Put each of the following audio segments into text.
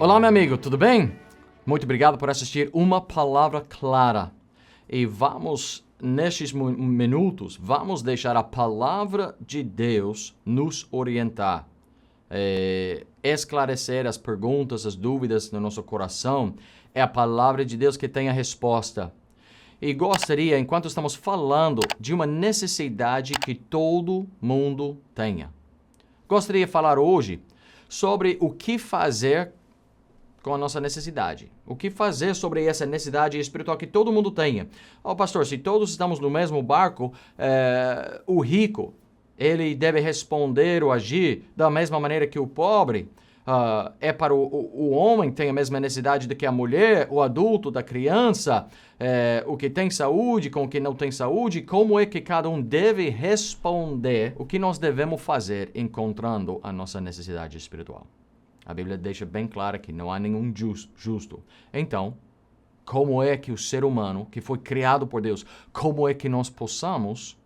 Olá, meu amigo, tudo bem? Muito obrigado por assistir Uma Palavra Clara. E vamos, nestes minutos, vamos deixar a Palavra de Deus nos orientar. Esclarecer as perguntas, as dúvidas no nosso coração. É a Palavra de Deus que tem a resposta. E gostaria, enquanto estamos falando de uma necessidade que todo mundo tenha, gostaria de falar hoje sobre o que fazer com a nossa necessidade. O que fazer sobre essa necessidade espiritual que todo mundo tenha? Pastor, se todos estamos no mesmo barco, o rico, ele deve responder ou agir da mesma maneira que o pobre? É para o homem tem a mesma necessidade do que a mulher, o adulto, da criança, o que tem saúde com o que não tem saúde? Como é que cada um deve responder? O que nós devemos fazer encontrando a nossa necessidade espiritual? A Bíblia deixa bem claro que não há nenhum justo. Então, como é que o ser humano, que foi criado por Deus, como é que nós possamos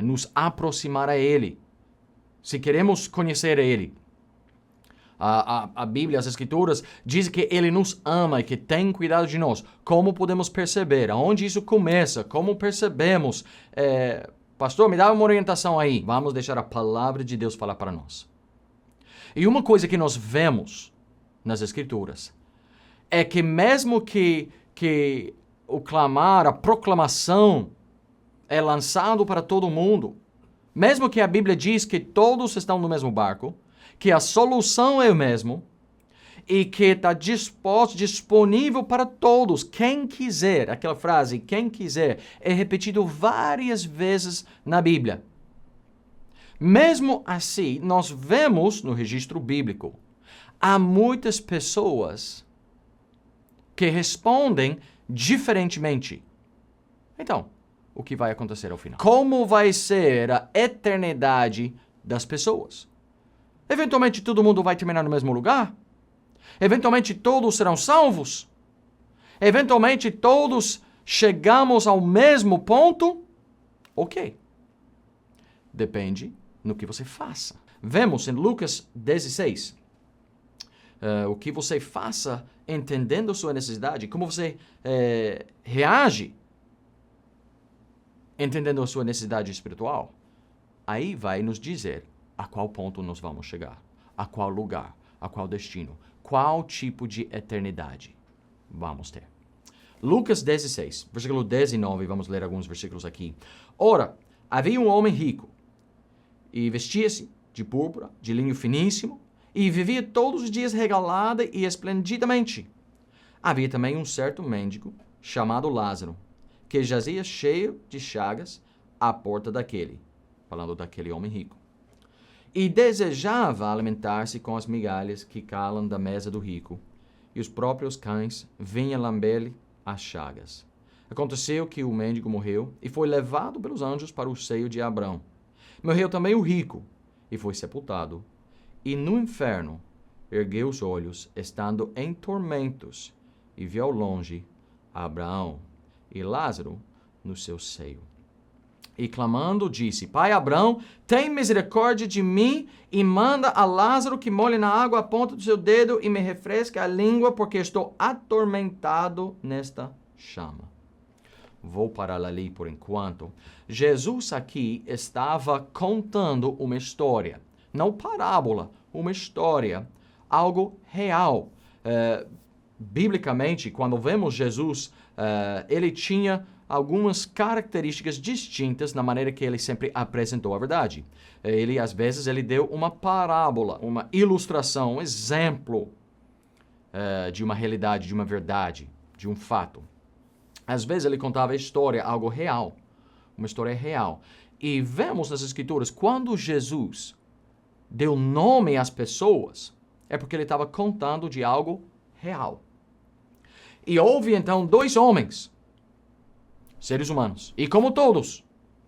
nos aproximar a Ele? Se queremos conhecer Ele, a Bíblia, as Escrituras, dizem que Ele nos ama e que tem cuidado de nós. Como podemos perceber? Aonde isso começa? Como percebemos? Pastor, me dá uma orientação aí. Vamos deixar a Palavra de Deus falar para nós. E uma coisa que nós vemos nas Escrituras é que mesmo que o clamar, a proclamação é lançado para todo mundo, mesmo que a Bíblia diz que todos estão no mesmo barco, que a solução é o mesmo e que está disponível para todos, quem quiser, aquela frase, quem quiser, é repetido várias vezes na Bíblia. Mesmo assim, nós vemos no registro bíblico, há muitas pessoas que respondem diferentemente. Então, o que vai acontecer ao final? Como vai ser a eternidade das pessoas? Eventualmente todo mundo vai terminar no mesmo lugar? Eventualmente todos serão salvos? Eventualmente todos chegamos ao mesmo ponto? Ok. Depende no que você faça. Vemos em Lucas 16 o que você faça entendendo sua necessidade, como você reage entendendo a sua necessidade espiritual. Aí vai nos dizer a qual ponto nós vamos chegar, a qual lugar, a qual destino, qual tipo de eternidade vamos ter. Lucas 16, versículo 10 e 9, vamos ler alguns versículos aqui. Ora, havia um homem rico, e vestia-se de púrpura, de linho finíssimo, e vivia todos os dias regalada e esplendidamente. Havia também um certo mendigo, chamado Lázaro, que jazia cheio de chagas à porta daquele, falando daquele homem rico, e desejava alimentar-se com as migalhas que calam da mesa do rico, e os próprios cães vinham lamber-lhe as chagas. Aconteceu que o mendigo morreu e foi levado pelos anjos para o seio de Abraão. Morreu também o rico, e foi sepultado. E no inferno ergueu os olhos, estando em tormentos, e viu ao longe Abraão e Lázaro no seu seio. E clamando, disse: Pai Abraão, tem misericórdia de mim, e manda a Lázaro que molhe na água a ponta do seu dedo e me refresque a língua, porque estou atormentado nesta chama. Vou parar ali por enquanto. Jesus aqui estava contando uma história. Não parábola, uma história. Algo real. Biblicamente, quando vemos Jesus, ele tinha algumas características distintas na maneira que ele sempre apresentou a verdade. Às vezes, ele deu uma parábola, uma ilustração, um exemplo de uma realidade, de uma verdade, de um fato. Às vezes ele contava a história, algo real, uma história real. E vemos nas Escrituras, quando Jesus deu nome às pessoas, é porque ele estava contando de algo real. E houve então dois homens, seres humanos, e como todos,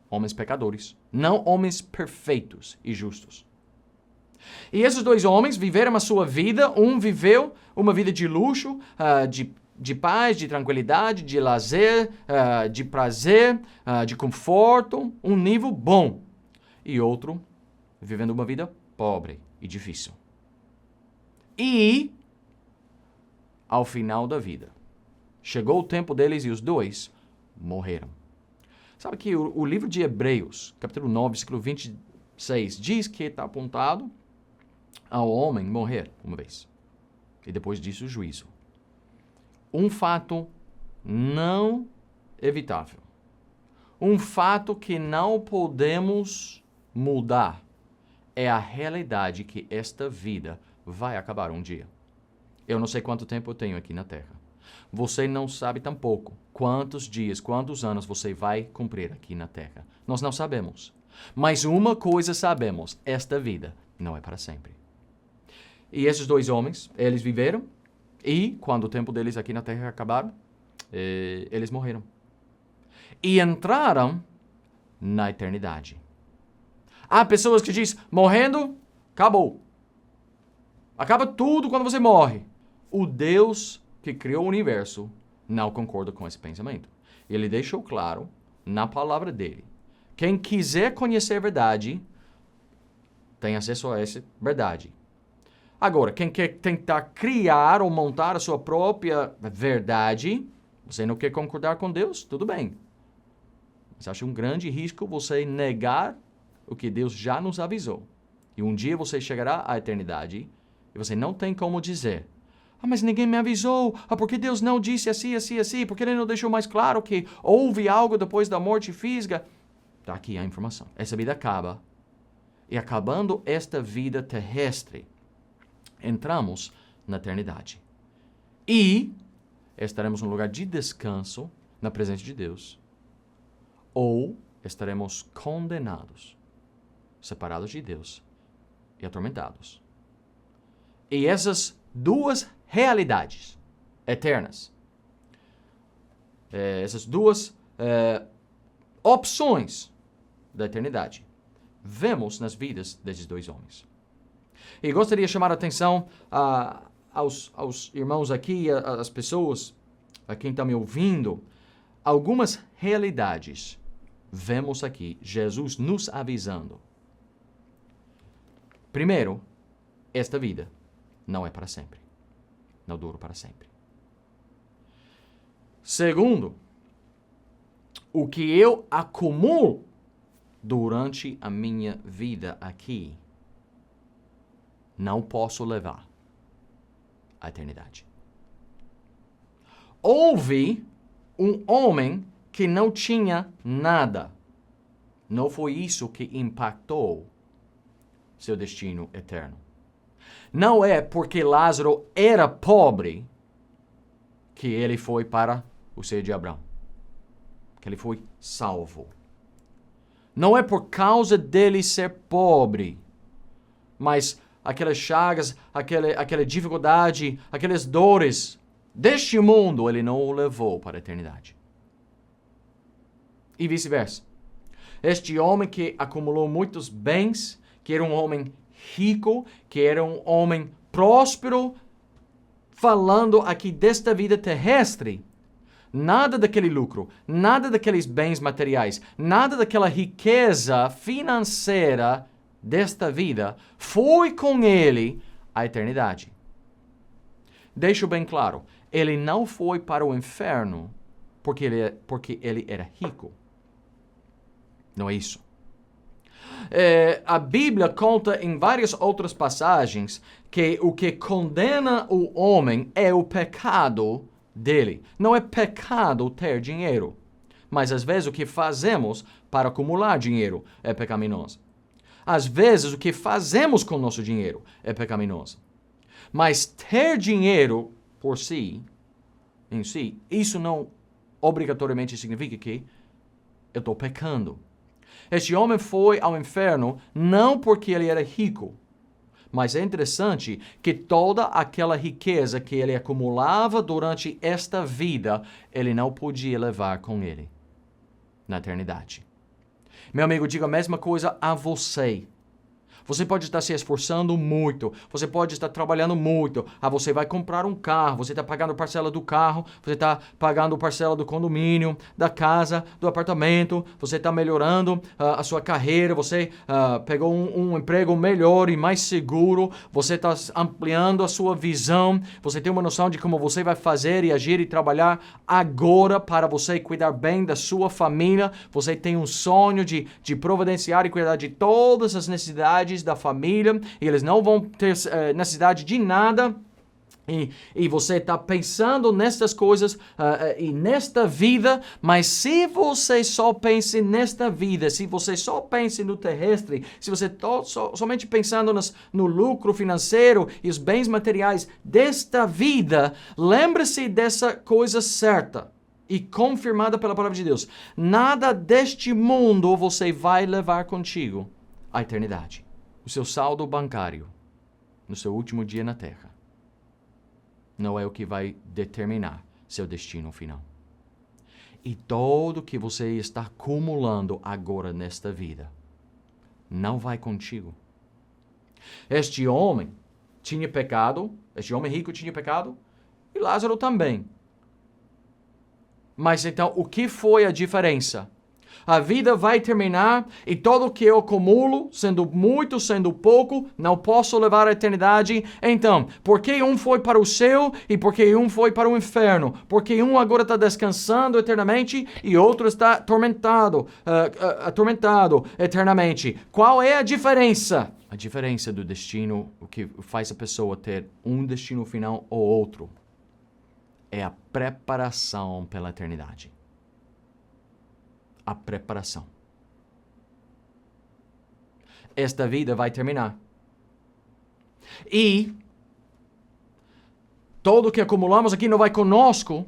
homens pecadores, não homens perfeitos e justos. E esses dois homens viveram a sua vida, um viveu uma vida de luxo, de paz, de tranquilidade, de lazer, de prazer, de conforto, um nível bom. E outro vivendo uma vida pobre e difícil. E ao final da vida. Chegou o tempo deles e os dois morreram. Sabe que o livro de Hebreus, capítulo 9, versículo 26, diz que está apontado ao homem morrer uma vez. E depois disso o juízo. Um fato não evitável. Um fato que não podemos mudar é a realidade que esta vida vai acabar um dia. Eu não sei quanto tempo eu tenho aqui na Terra. Você não sabe tampouco quantos dias, quantos anos você vai cumprir aqui na Terra. Nós não sabemos. Mas uma coisa sabemos, esta vida não é para sempre. E esses dois homens, eles viveram e quando o tempo deles aqui na Terra acabaram, eles morreram. E entraram na eternidade. Há pessoas que dizem, morrendo, acabou. Acaba tudo quando você morre. O Deus que criou o universo não concorda com esse pensamento. Ele deixou claro na palavra dele. Quem quiser conhecer a verdade, tem acesso a essa verdade. Agora, quem quer tentar criar ou montar a sua própria verdade, você não quer concordar com Deus? Tudo bem. Mas acho um grande risco você negar o que Deus já nos avisou. E um dia você chegará à eternidade e você não tem como dizer, mas ninguém me avisou, porque Deus não disse assim, porque Ele não deixou mais claro que houve algo depois da morte física. Está aqui a informação. Essa vida acaba. E acabando esta vida terrestre, entramos na eternidade. E estaremos num lugar de descanso na presença de Deus. Ou estaremos condenados, separados de Deus e atormentados. E essas duas realidades eternas, essas duas opções da eternidade, vemos nas vidas desses dois homens. E gostaria de chamar a atenção aos irmãos aqui, às pessoas, a quem está me ouvindo, algumas realidades. Vemos aqui Jesus nos avisando. Primeiro, esta vida não é para sempre. Não dura para sempre. Segundo, o que eu acumulo durante a minha vida aqui, não posso levar à eternidade. Houve um homem que não tinha nada. Não foi isso que impactou seu destino eterno. Não é porque Lázaro era pobre que ele foi para o seio de Abraão. Que ele foi salvo. Não é por causa dele ser pobre, mas aquelas chagas, aquela dificuldade, aquelas dores deste mundo, ele não o levou para a eternidade. E vice-versa. Este homem que acumulou muitos bens, que era um homem rico, que era um homem próspero, falando aqui desta vida terrestre, nada daquele lucro, nada daqueles bens materiais, nada daquela riqueza financeira desta vida foi com ele à eternidade. Deixo bem claro, ele não foi para o inferno porque ele era rico. Não é isso. A Bíblia conta em várias outras passagens que o que condena o homem é o pecado dele. Não é pecado ter dinheiro, mas às vezes o que fazemos para acumular dinheiro é pecaminoso. Às vezes o que fazemos com o nosso dinheiro é pecaminoso. Mas ter dinheiro por si, em si, isso não obrigatoriamente significa que eu estou pecando. Este homem foi ao inferno não porque ele era rico, mas é interessante que toda aquela riqueza que ele acumulava durante esta vida, ele não podia levar com ele na eternidade. Meu amigo, diga a mesma coisa a você. Você pode estar se esforçando muito, você pode estar trabalhando muito, você vai comprar um carro, você está pagando parcela do carro, você está pagando parcela do condomínio, da casa, do apartamento, você está melhorando a sua carreira, você pegou um emprego melhor e mais seguro, você está ampliando a sua visão, você tem uma noção de como você vai fazer e agir e trabalhar agora para você cuidar bem da sua família, você tem um sonho de providenciar e cuidar de todas as necessidades da família, e eles não vão ter necessidade de nada, e você está pensando nestas coisas e nesta vida, mas se você só pense nesta vida, se você só pense no terrestre, se você somente pensando no lucro financeiro e os bens materiais desta vida, lembre-se dessa coisa certa e confirmada pela palavra de Deus. Nada deste mundo você vai levar contigo à eternidade. O seu saldo bancário no seu último dia na terra não é o que vai determinar seu destino final. E tudo que você está acumulando agora nesta vida não vai contigo. Este homem tinha pecado, este homem rico tinha pecado, e Lázaro também. Mas então, o que foi a diferença? A vida vai terminar e tudo que eu acumulo, sendo muito, sendo pouco, não posso levar à eternidade. Então, por que um foi para o céu e por que um foi para o inferno? Porque um agora está descansando eternamente e outro está atormentado eternamente. Qual é a diferença? A diferença do destino, o que faz a pessoa ter um destino final ou outro, é a preparação pela eternidade. A preparação. Esta vida vai terminar. E tudo que acumulamos aqui não vai conosco.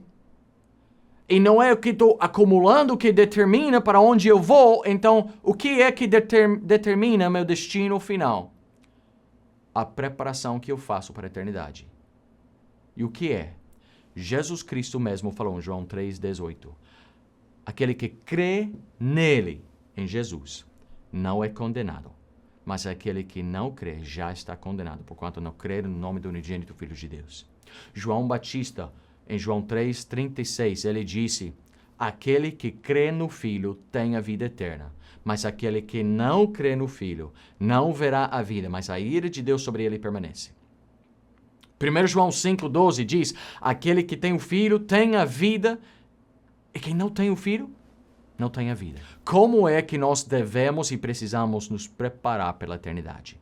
E não é o que estou acumulando que determina para onde eu vou. Então, o que é que determina meu destino final? A preparação que eu faço para a eternidade. E o que é? Jesus Cristo mesmo falou em João 3,18. Aquele que crê nele, em Jesus, não é condenado. Mas aquele que não crê já está condenado, porquanto não crê no nome do unigênito Filho de Deus. João Batista, em João 3,36, ele disse: aquele que crê no Filho tem a vida eterna. Mas aquele que não crê no Filho não verá a vida, mas a ira de Deus sobre ele permanece. 1 João 5,12 diz: aquele que tem o Filho tem a vida, e quem não tem o Filho, não tem a vida. Como é que nós devemos e precisamos nos preparar pela eternidade?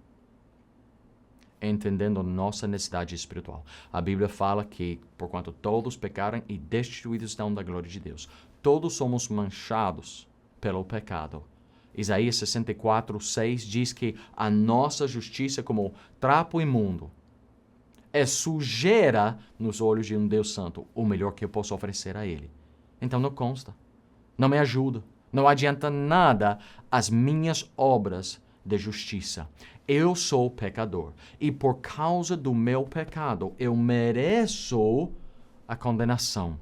Entendendo nossa necessidade espiritual. A Bíblia fala que, porquanto todos pecaram e destituídos estão da glória de Deus, todos somos manchados pelo pecado. Isaías 64:6 diz que a nossa justiça, como trapo imundo, é sujeira nos olhos de um Deus santo, o melhor que eu posso oferecer a Ele. Então não consta, não me ajuda, não adianta nada as minhas obras de justiça. Eu sou pecador e por causa do meu pecado eu mereço a condenação.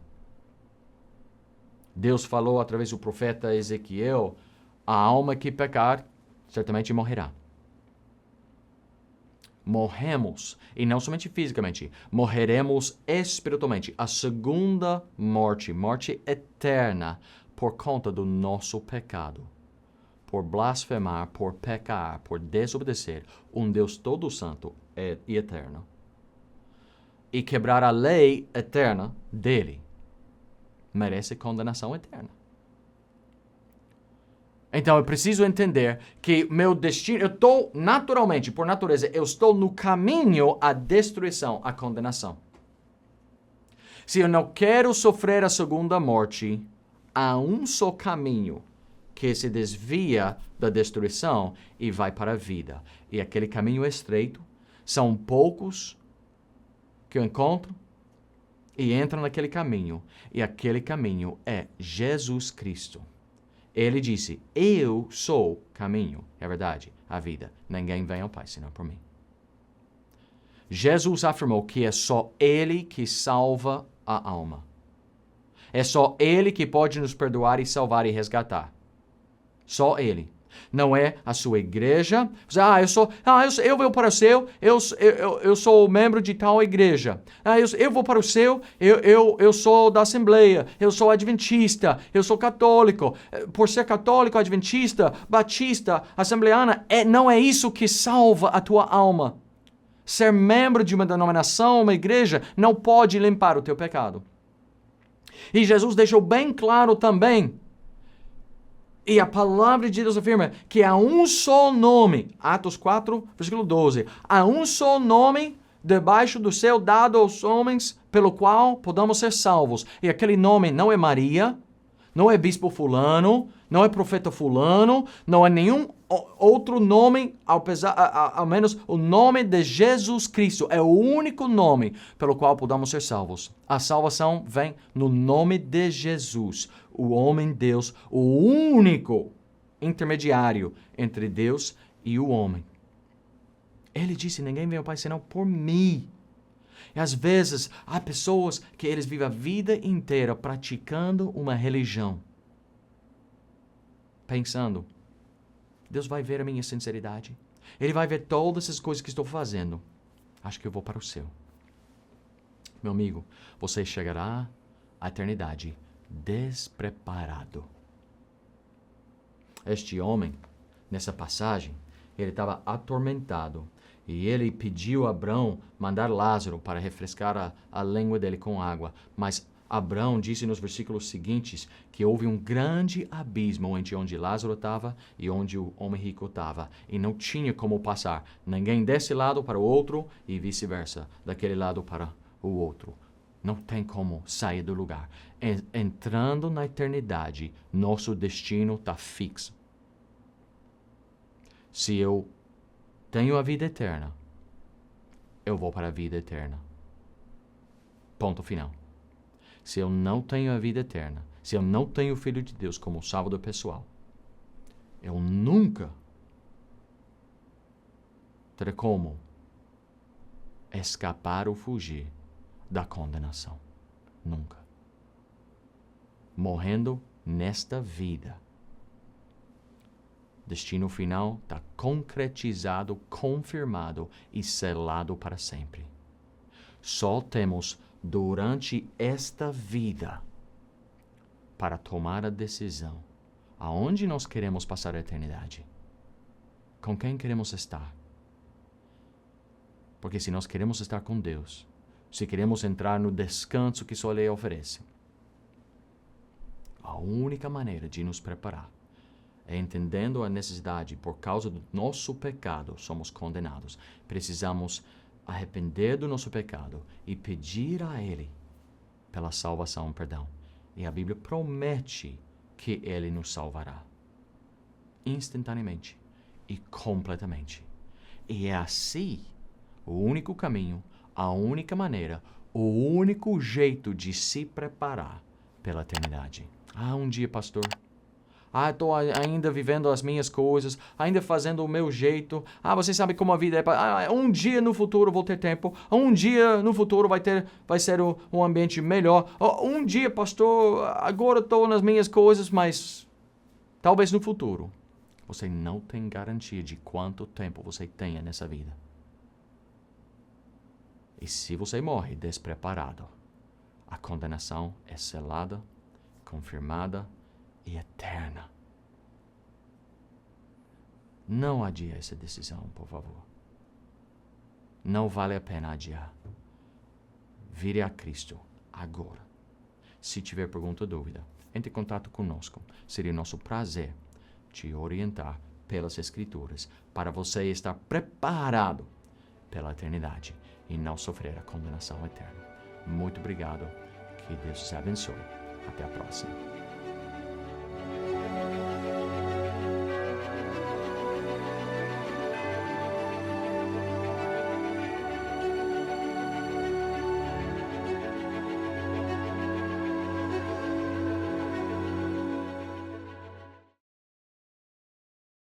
Deus falou através do profeta Ezequiel: a alma que pecar certamente morrerá. Morremos, e não somente fisicamente, morreremos espiritualmente. A segunda morte, morte eterna, por conta do nosso pecado. Por blasfemar, por pecar, por desobedecer um Deus todo santo e eterno. E quebrar a lei eterna dele. Merece condenação eterna. Então, eu preciso entender que meu destino, eu estou naturalmente, por natureza, eu estou no caminho à destruição, à condenação. Se eu não quero sofrer a segunda morte, há um só caminho que se desvia da destruição e vai para a vida. E aquele caminho é estreito, são poucos que eu encontro e entram naquele caminho. E aquele caminho é Jesus Cristo. Ele disse: eu sou o caminho, é verdade, a vida. Ninguém vem ao Pai senão por mim. Jesus afirmou que é só Ele que salva a alma. É só Ele que pode nos perdoar e salvar e resgatar. Só Ele. Não é a sua igreja. Eu vou para o céu, eu sou membro de tal igreja. Eu vou para o céu, eu sou da Assembleia, eu sou adventista, eu sou católico. Por ser católico, adventista, batista, assembleana, não é isso que salva a tua alma. Ser membro de uma denominação, uma igreja, não pode limpar o teu pecado. E Jesus deixou bem claro também, e a palavra de Deus afirma que há um só nome, Atos 4, versículo 12, há um só nome debaixo do céu dado aos homens pelo qual podamos ser salvos. E aquele nome não é Maria, não é bispo fulano, não é profeta fulano, não é nenhum outro nome, ao menos o nome de Jesus Cristo. É o único nome pelo qual podamos ser salvos. A salvação vem no nome de Jesus, o homem-Deus, o único intermediário entre Deus e o homem. Ele disse, ninguém vem ao Pai senão por mim. E às vezes há pessoas que eles vivem a vida inteira praticando uma religião. Pensando, Deus vai ver a minha sinceridade. Ele vai ver todas essas coisas que estou fazendo. Acho que eu vou para o céu. Meu amigo, você chegará à eternidade despreparado. Este homem, nessa passagem, ele estava atormentado. E ele pediu a Abrão mandar Lázaro para refrescar a língua dele com água. Mas Abrão disse nos versículos seguintes que houve um grande abismo entre onde Lázaro estava e onde o homem rico estava. E não tinha como passar. Ninguém desse lado para o outro e vice-versa, daquele lado para o outro. Não tem como sair do lugar. Entrando na eternidade, nosso destino está fixo. Se eu tenho a vida eterna, eu vou para a vida eterna. Ponto final. Se eu não tenho a vida eterna, se eu não tenho o Filho de Deus como salvador pessoal, eu nunca terei como escapar ou fugir da condenação. Nunca. Morrendo nesta vida, destino final está concretizado, confirmado e selado para sempre. Só temos durante esta vida para tomar a decisão aonde nós queremos passar a eternidade. Com quem queremos estar? Porque se nós queremos estar com Deus, se queremos entrar no descanso que só Ele oferece, a única maneira de nos preparar é entendendo a necessidade, por causa do nosso pecado, somos condenados. Precisamos arrepender do nosso pecado e pedir a Ele pela salvação, perdão. E a Bíblia promete que Ele nos salvará instantaneamente e completamente. E é assim o único caminho, a única maneira, o único jeito de se preparar pela eternidade. Um dia, pastor, estou ainda vivendo as minhas coisas, ainda fazendo o meu jeito. Você sabe como a vida é. Um dia no futuro vou ter tempo. Um dia no futuro vai ser um ambiente melhor. Um dia, pastor, agora estou nas minhas coisas, mas talvez no futuro. Você não tem garantia de quanto tempo você tenha nessa vida. E se você morre despreparado, a condenação é selada, confirmada e eterna. Não adie essa decisão, por favor. Não vale a pena adiar. Vire a Cristo agora. Se tiver pergunta ou dúvida, entre em contato conosco. Seria nosso prazer te orientar pelas Escrituras para você estar preparado pela eternidade e não sofrer a condenação eterna. Muito obrigado. Que Deus te abençoe. Até a próxima.